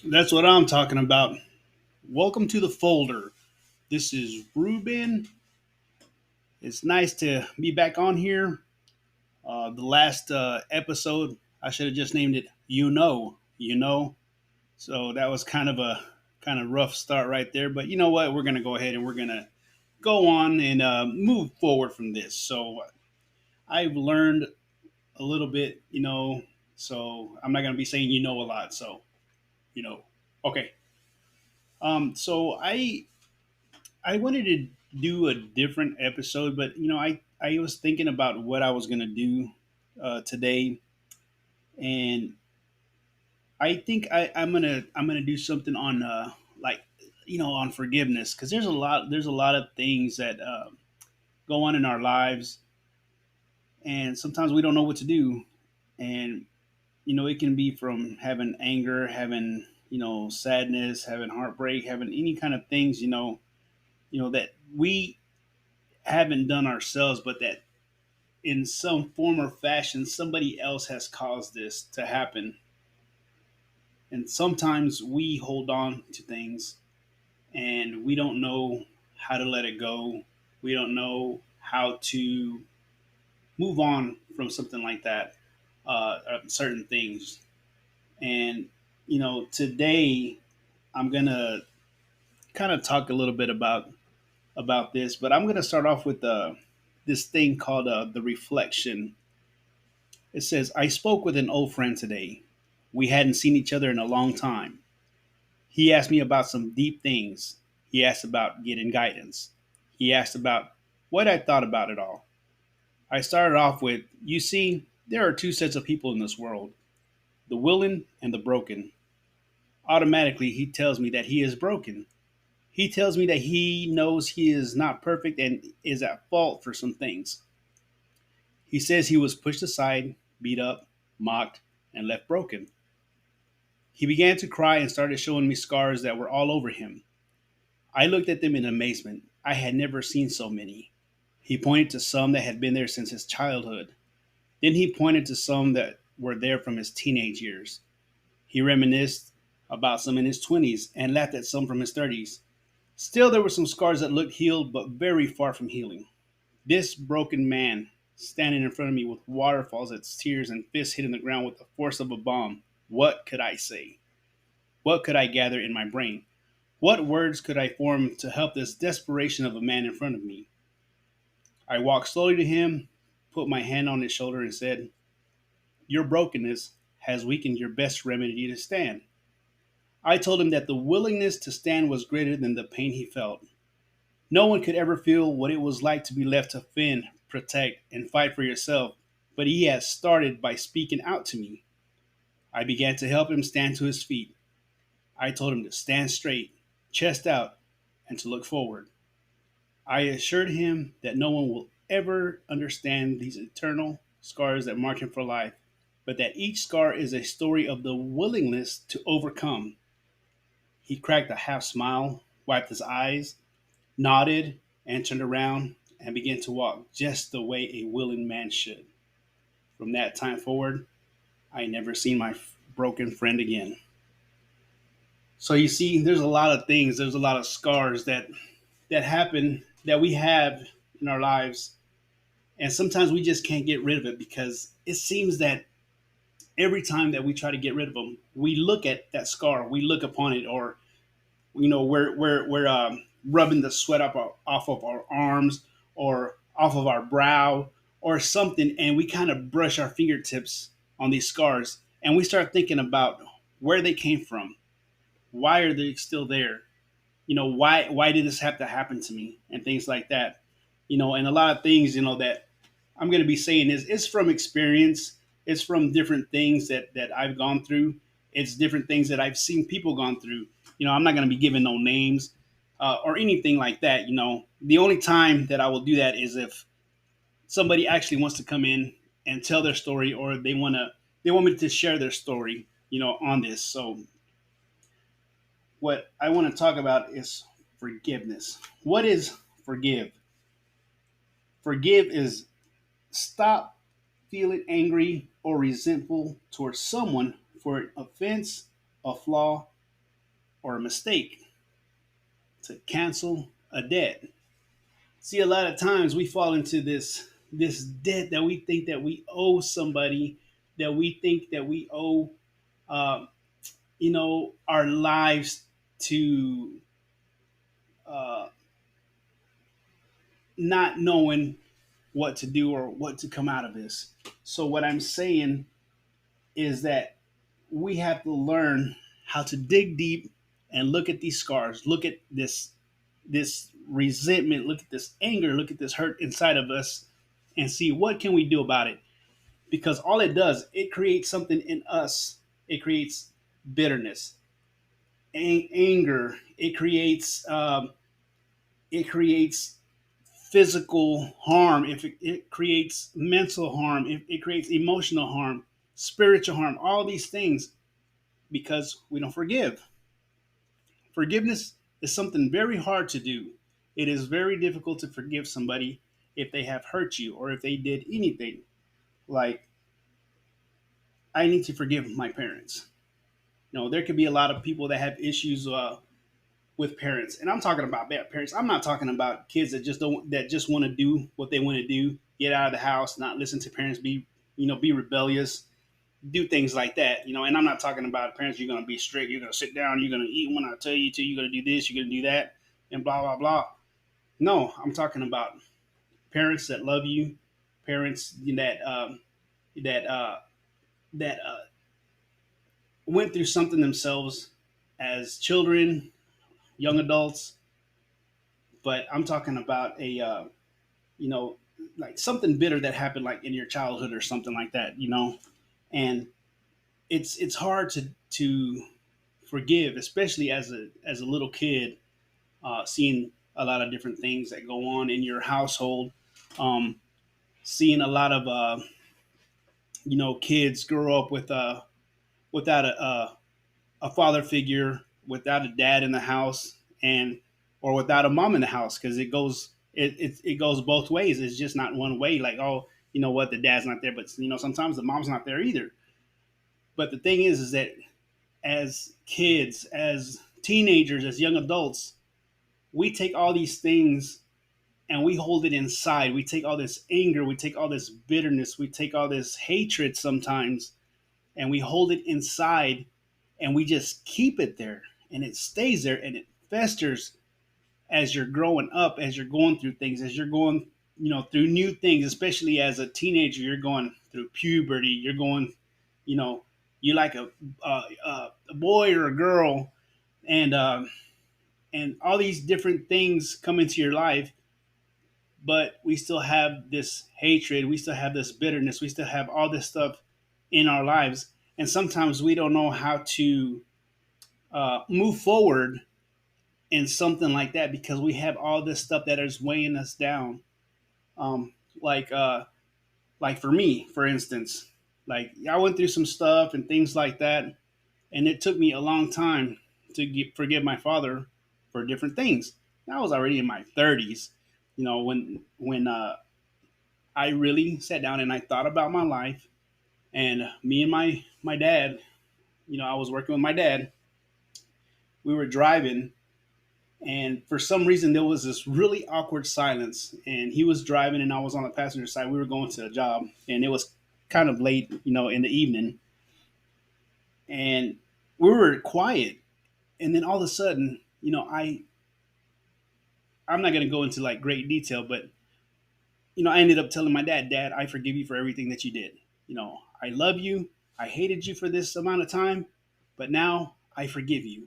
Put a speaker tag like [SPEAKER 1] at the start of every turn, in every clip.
[SPEAKER 1] That's what I'm talking about. Welcome to the folder. This is Ruben. It's nice to be back on here. The last episode, I should have just named it you know. So that was kind of rough start right there. But you know what? We're gonna go ahead and we're gonna go on and move forward from this. So I've learned a little bit, So I'm not gonna be saying a lot. So you know, okay. So I wanted to do a different episode, but I was thinking about what I was gonna do today, and I think I'm gonna do something on like on forgiveness because there's a lot of things that go on in our lives, and sometimes we don't know what to do, and it can be from having anger, having sadness, having heartbreak, having any kind of things that we haven't done ourselves, but that in some form or fashion somebody else has caused this to happen. And sometimes we hold on to things and we don't know how to let it go. We don't know how to move on from something like that, certain things. And today I'm gonna kind of talk a little bit about this, but I'm gonna start off with this thing called the reflection. It says, I spoke with an old friend today. We hadn't seen each other in a long time. He asked me about some deep things. He asked about getting guidance. He asked about what I thought about it all. I started off with, you see, there are two sets of people in this world, the willing and the broken. Automatically, he tells me that he is broken. He tells me that he knows he is not perfect and is at fault for some things. He says he was pushed aside, beat up, mocked, and left broken. He began to cry and started showing me scars that were all over him. I looked at them in amazement. I had never seen so many. He pointed to some that had been there since his childhood. Then he pointed to some that were there from his teenage years. He reminisced about some in his 20s and laughed at some from his 30s. Still, there were some scars that looked healed but very far from healing. This broken man, standing in front of me with waterfalls of tears and fists hitting the ground with the force of a bomb, what could I say? What could I gather in my brain? What words could I form to help this desperation of a man in front of me? I walked slowly to him, put my hand on his shoulder, and said, your brokenness has weakened your best remedy to stand. I told him that the willingness to stand was greater than the pain he felt. No one could ever feel what it was like to be left to fend, protect, and fight for yourself, but he had started by speaking out to me. I began to help him stand to his feet. I told him to stand straight, chest out, and to look forward. I assured him that no one will ever understand these eternal scars that mark him for life, but that each scar is a story of the willingness to overcome. He cracked a half smile, wiped his eyes, nodded, and turned around and began to walk just the way a willing man should. From that time forward, I never seen my broken friend again. So you see, there's a lot of things, there's a lot of scars that happen that we have in our lives, and sometimes we just can't get rid of it because it seems that every time that we try to get rid of them, we look at that scar, we look upon it, or we're rubbing the sweat off of our arms or off of our brow or something, and we kind of brush our fingertips on these scars, and we start thinking about where they came from, why are they still there, why did this have to happen to me, and things like that, and a lot of things, that I'm going to be saying is it's from experience. It's from different things that I've gone through. It's different things that I've seen people gone through. I'm not going to be giving no names or anything like that. The only time that I will do that is if somebody actually wants to come in and tell their story, or they want me to share their story, on this. So what I want to talk about is forgiveness. What is forgive? Forgive is stop feeling angry or resentful towards someone for an offense, a flaw, or a mistake. To cancel a debt. See, a lot of times we fall into this debt that we think that we owe somebody, that we think that we owe, uh, our lives to, uh, not knowing what to do or what to come out of this. So what I'm saying is that we have to learn how to dig deep and look at these scars, look at this resentment, look at this anger, look at this hurt inside of us, and see what can we do about it. Because all it does, it creates something in us. It creates bitterness, anger. It creates physical harm. If it creates mental harm, if it creates emotional harm, spiritual harm, all these things, because we don't forgive. Forgiveness is something very hard to do. It is very difficult to forgive somebody if they have hurt you or if they did anything. Like, I need to forgive my parents. There could be a lot of people that have issues with parents, and I'm talking about bad parents. I'm not talking about kids that just want to do what they want to do, get out of the house, not listen to parents, be rebellious, do things like that. And I'm not talking about parents. You're going to be strict. You're going to sit down. You're going to eat when I tell you to. You're going to do this. You're going to do that, and blah blah blah. No, I'm talking about parents that love you, parents that that went through something themselves as children, young adults. But I'm talking about you know, like something bitter that happened like in your childhood or something like that. And it's hard to forgive, especially as a little kid, seeing a lot of different things that go on in your household, um, seeing a lot of kids grow up without a father figure, without a dad in the house, and or without a mom in the house, because it goes both ways. It's just not one way. Like, oh, you know what, the dad's not there, but sometimes the mom's not there either. But the thing is that as kids, as teenagers, as young adults, we take all these things and we hold it inside. We take all this anger, we take all this bitterness, we take all this hatred sometimes, and we hold it inside, and we just keep it there, and it stays there, and it festers as you're growing up, as you're going through things, as you're going, through new things, especially as a teenager. You're going through puberty. You're going, you know, you like a boy or a girl, and and all these different things come into your life, but we still have this hatred, we still have this bitterness, we still have all this stuff in our lives, and sometimes we don't know how to move forward in something like that because we have all this stuff that is weighing us down. Um, like like for me, for instance, like I went through some stuff and things like that, and it took me a long time to forgive my father for different things. I was already in my 30s, when I really sat down and I thought about my life, and me and my dad, I was working with my dad, we were driving, and for some reason there was this really awkward silence. And he was driving, and I was on the passenger side. We were going to a job, and it was kind of late, in the evening, and we were quiet. And then all of a sudden, I'm not going to go into like great detail, but I ended up telling my dad, Dad, I forgive you for everything that you did. I love you. I hated you for this amount of time, but now I forgive you.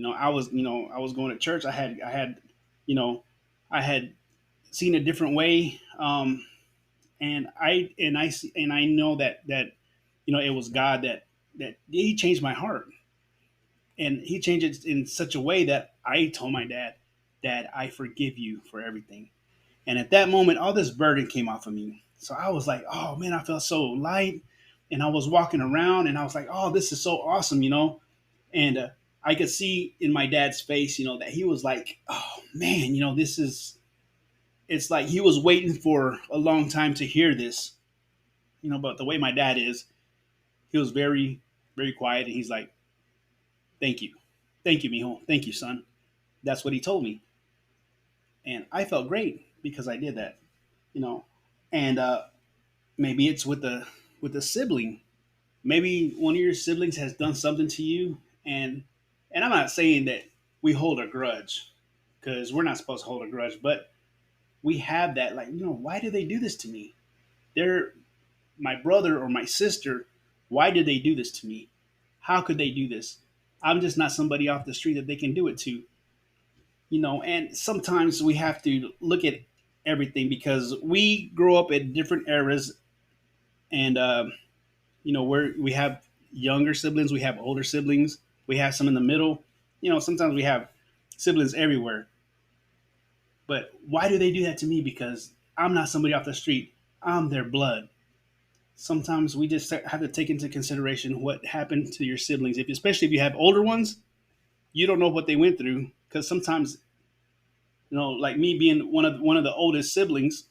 [SPEAKER 1] I was going to church. You know, I had seen a different way, and I know that it was God that He changed my heart, and He changed it in such a way that I told my dad, Dad, I forgive you for everything. And at that moment, all this burden came off of me. So I was like, oh man, I felt so light. And I was walking around, and I was like, oh, this is so awesome. And I could see in my dad's face, that he was like, oh man, it's like he was waiting for a long time to hear this. But the way my dad is, he was very, very quiet. And he's like, thank you. Thank you, mijo. Thank you, son. That's what he told me. And I felt great because I did that, you know. And maybe it's with a sibling. Maybe one of your siblings has done something to you, and I'm not saying that we hold a grudge, because we're not supposed to hold a grudge, but we have that, like, why do they do this to me? They're my brother or my sister. Why did they do this to me? How could they do this? I'm just not somebody off the street that they can do it to. And sometimes we have to look at everything, because we grow up at different eras. And we have younger siblings, we have older siblings, we have some in the middle. Sometimes we have siblings everywhere. But why do they do that to me? Because I'm not somebody off the street. I'm their blood. Sometimes we just have to take into consideration what happened to your siblings. Especially if you have older ones, you don't know what they went through. Because sometimes, like me being one of the oldest siblings,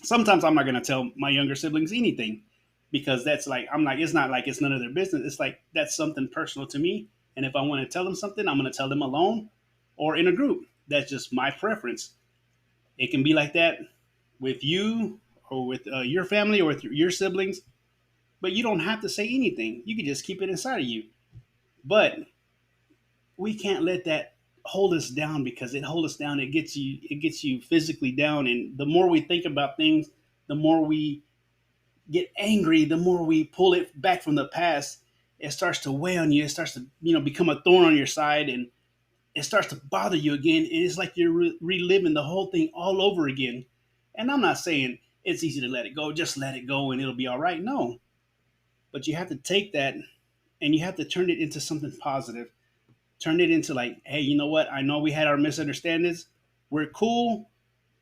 [SPEAKER 1] sometimes I'm not going to tell my younger siblings anything, because that's like, I'm like, it's not like it's none of their business. It's like that's something personal to me. And if I want to tell them something, I'm going to tell them alone or in a group. That's just my preference. It can be like that with you, or with your family, or with your siblings, but you don't have to say anything. You can just keep it inside of you. But we can't let that hold us down, because it holds us down. It gets you physically down. And the more we think about things, the more we get angry, the more we pull it back from the past. It starts to weigh on you. It starts to become a thorn on your side, and it starts to bother you again. And it's like you're reliving the whole thing all over again. And I'm not saying it's easy to let it go. Just let it go and it'll be all right. No, but you have to take that, and you have to turn it into something positive. Turn it into like, hey, you know what? I know we had our misunderstandings. We're cool.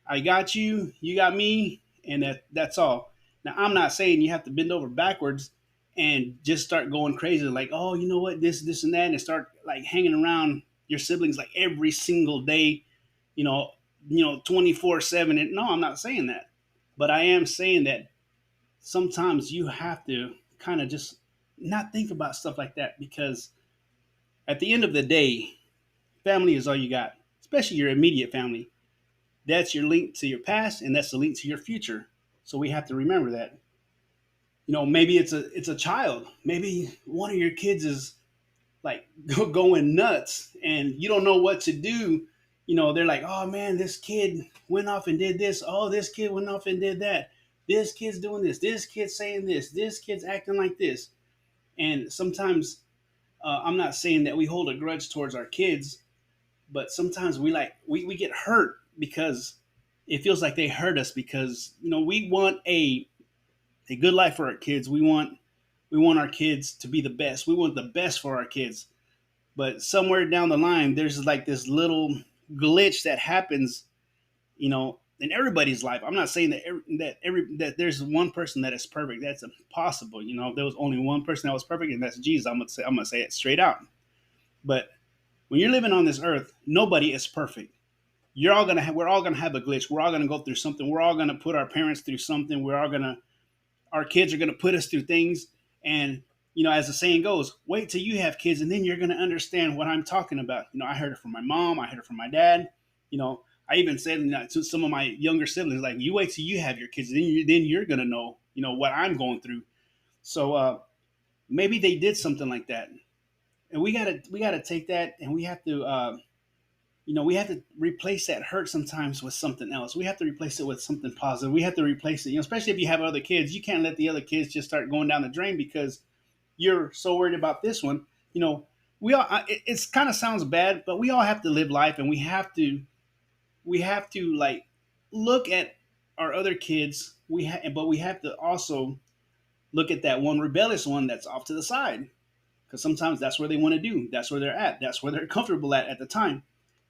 [SPEAKER 1] I got you. You got me, and that's all. Now, I'm not saying you have to bend over backwards and just start going crazy, like, oh, you know what, this, and that, and start like hanging around your siblings like every single day, you know, 24/7. And no, I'm not saying that, but I am saying that sometimes you have to kind of just not think about stuff like that, because at the end of the day, family is all you got, especially your immediate family. That's your link to your past, and that's the link to your future. So we have to remember that. Maybe it's a child. Maybe one of your kids is like going nuts, and you don't know what to do. They're like, oh man, this kid went off and did this. Oh, this kid went off and did that. This kid's doing this. This kid's saying this. This kid's acting like this. And sometimes, I'm not saying that we hold a grudge towards our kids, but sometimes we get hurt, because it feels like they hurt us, because we want a good life for our kids. We want our kids to be the best. We want the best for our kids. But somewhere down the line, there's like this little glitch that happens, in everybody's life. I'm not saying that there's one person that is perfect. That's impossible. If there was only one person that was perfect, and that's Jesus, I'm gonna say it straight out. But when you're living on this earth, nobody is perfect. We're all gonna have a glitch. We're all gonna go through something. We're all gonna put our parents through something. Our kids are gonna put us through things, and as the saying goes, wait till you have kids and then you're going to understand what I'm talking about. I heard it from my mom, I heard it from my dad. I even said to some of my younger siblings, like, you wait till you have your kids, then you're going to know, what I'm going through. So maybe they did something like that. And we gotta take that, and we have to replace that hurt sometimes with something else. We have to replace it with something positive. We have to replace it, especially if you have other kids. You can't let the other kids just start going down the drain because you're so worried about this one. You know, we all. It's kind of sounds bad, but we all have to live life, and we have to like look at our other kids. But we have to also look at that one rebellious one that's off to the side, because sometimes that's where they want to do. That's where they're at. That's where they're comfortable at the time.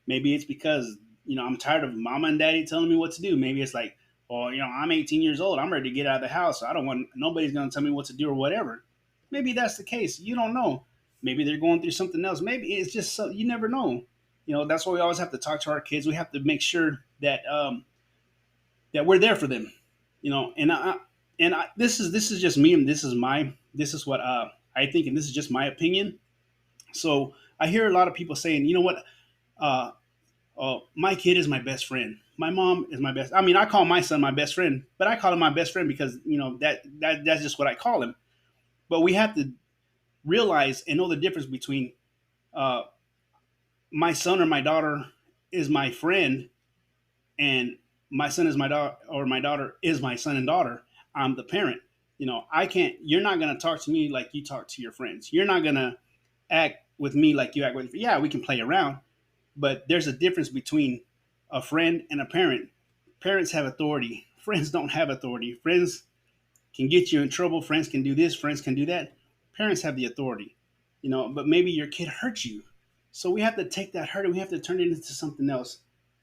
[SPEAKER 1] Maybe it's because I'm tired of mama and daddy telling me what to do. Maybe it's like, well, I'm 18 years old. I'm ready to get out of the house. So I don't want nobody's going to tell me what to do or whatever. Maybe that's the case. You don't know. Maybe they're going through something else. Maybe it's just so you never know. That's why we always have to talk to our kids. We have to make sure that we're there for them. This is just me, and this is what I think, and this is just my opinion. So I hear a lot of people saying, you know what, uh, my kid is my best friend. My mom is my best. I mean, I call my son my best friend, but I call him my best friend because that's just what I call him. But we have to realize and know the difference between uh, my son or my daughter is my friend, and my son is my daughter, or my daughter is my son and daughter. I'm the parent. I can't. You're not gonna talk to me like you talk to your friends. You're not gonna act with me like you act with. Yeah, we can play around, but there's a difference between a friend and a parent. Parents have authority. Friends don't have authority. Friends can get you in trouble. Friends can do this. Friends can do that. Parents have the authority. But maybe your kid hurt you. So we have to take that hurt and we have to turn it into something else.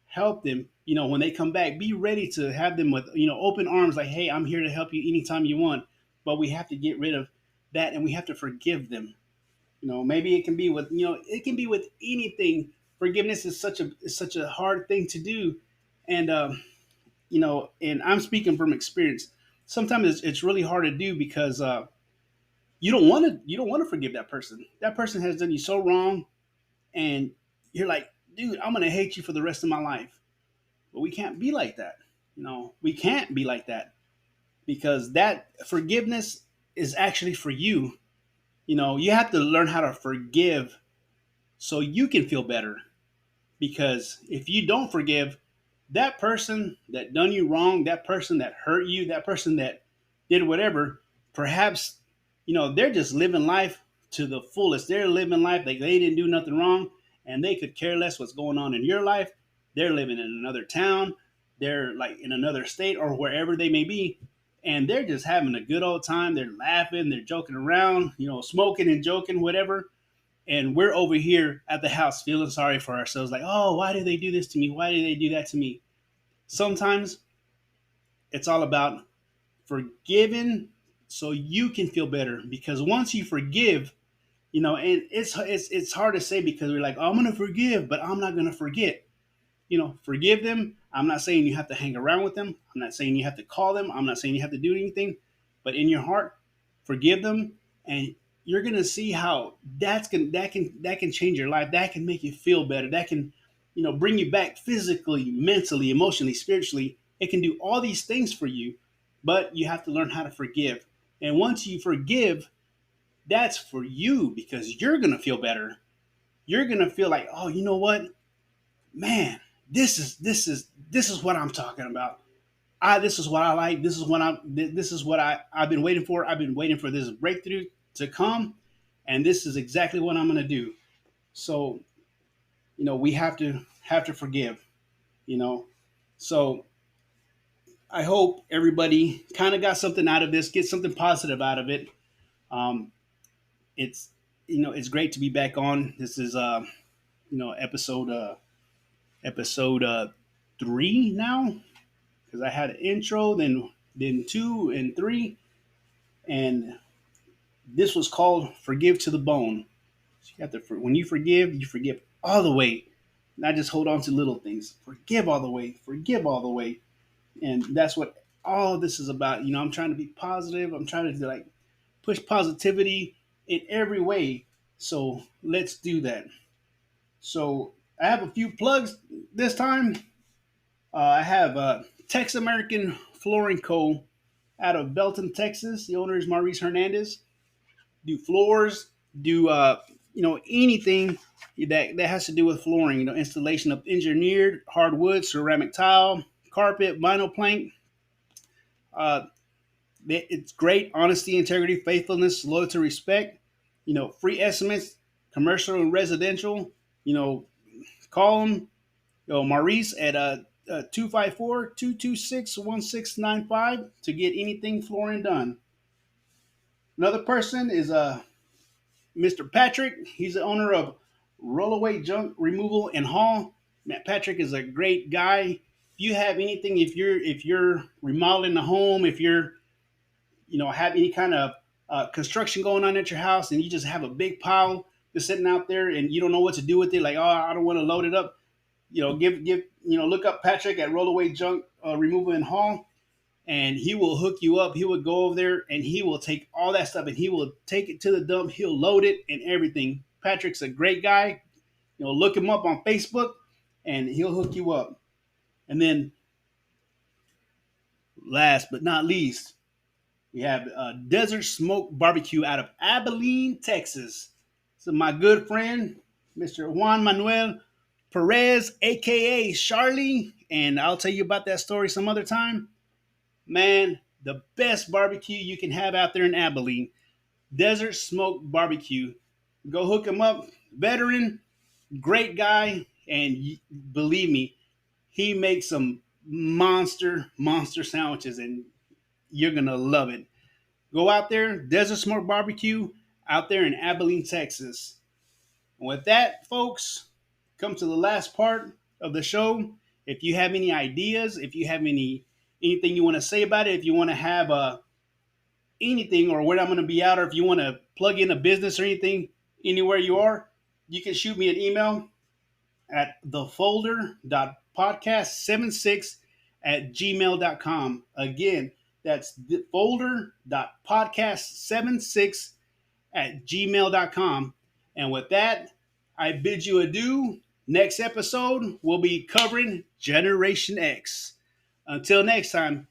[SPEAKER 1] Help them, when they come back. Be ready to have them with, open arms, like, hey, I'm here to help you anytime you want. But we have to get rid of that, and we have to forgive them. Maybe it can be with anything. Forgiveness is such a hard thing to do, and and I'm speaking from experience. Sometimes it's really hard to do because you don't want to forgive that person. That person has done you so wrong, and you're like, dude, I'm gonna hate you for the rest of my life. But we can't be like that. We can't be like that, because that forgiveness is actually for you. You have to learn how to forgive so you can feel better. Because if you don't forgive that person that done you wrong, that person that hurt you, that person that did whatever, perhaps they're just living life to the fullest. They're living life like they didn't do nothing wrong, and they could care less what's going on in your life. They're living in another town, they're like in another state or wherever they may be, and they're just having a good old time. They're laughing, they're joking around, smoking and joking, whatever. And we're over here at the house feeling sorry for ourselves, like, oh, why do they do this to me? Why do they do that to me? Sometimes it's all about forgiving so you can feel better. Because once you forgive, and it's hard to say because we're like, oh, I'm gonna forgive, but I'm not gonna forget. Forgive them. I'm not saying you have to hang around with them. I'm not saying you have to call them. I'm not saying you have to do anything. But in your heart, forgive them, and you're gonna see how that can change your life. That can make you feel better. That can, bring you back physically, mentally, emotionally, spiritually. It can do all these things for you, but you have to learn how to forgive. And once you forgive, that's for you, because you're gonna feel better. You're gonna feel like, oh, you know what, man, this is what I'm talking about. This is what I like. This is what I've been waiting for. I've been waiting for this breakthrough to come, and this is exactly what I'm going to do. So, we have to forgive. You know, so I hope everybody kind of got something out of this, get something positive out of it. Um, it's it's great to be back on. This is episode 3 now, because I had an intro, then 2 and 3, and this was called "Forgive to the Bone." So you have to, when you forgive all the way, not just hold on to little things. Forgive all the way, forgive all the way, and that's what all of this is about. I'm trying to be positive. I'm trying to like push positivity. in every way. So let's do that. So I have a few plugs this time. I have Tex American Flooring Co. out of Belton, Texas. The owner is Maurice Hernandez. Do floors, do anything that has to do with flooring. Installation of engineered hardwood, ceramic tile, carpet, vinyl plank. Uh, it's great. Honesty, integrity, faithfulness, loyalty, respect. Free estimates, commercial and residential. Call them, Maurice at 254-226-1695 to get anything flooring done. Another person is Mr. Patrick. He's the owner of Rollaway Junk Removal and Haul. Matt Patrick is a great guy. If you have anything, if you're remodeling a home, if you're have any kind of construction going on at your house, and you just have a big pile just sitting out there, and you don't know what to do with it, like, oh, I don't want to load it up. Look up Patrick at Rollaway Junk Removal and Haul, and he will hook you up. He will go over there and he will take all that stuff and he will take it to the dump. He'll load it and everything. Patrick's a great guy. Look him up on Facebook and he'll hook you up. And then last but not least, we have Desert Smoke Barbecue out of Abilene, Texas. So my good friend, Mr. Juan Manuel Perez, aka Charlie, and I'll tell you about that story some other time. Man, the best barbecue you can have out there in Abilene. Desert Smoke Barbecue. Go hook him up. Veteran, great guy, and believe me, he makes some monster sandwiches, and you're going to love it. Go out there, Desert Smoke Barbecue, out there in Abilene, Texas. And with that, folks, come to the last part of the show. If you have any ideas, if you have anything you want to say about it, if you want to have anything or where I'm going to be out, or if you want to plug in a business or anything, anywhere you are, you can shoot me an email at thefolder.podcast76@gmail.com. Again, that's thefolder.podcast76@gmail.com. And with that, I bid you adieu. Next episode, we'll be covering Generation X. Until next time,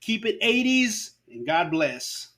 [SPEAKER 1] keep it 80s and God bless.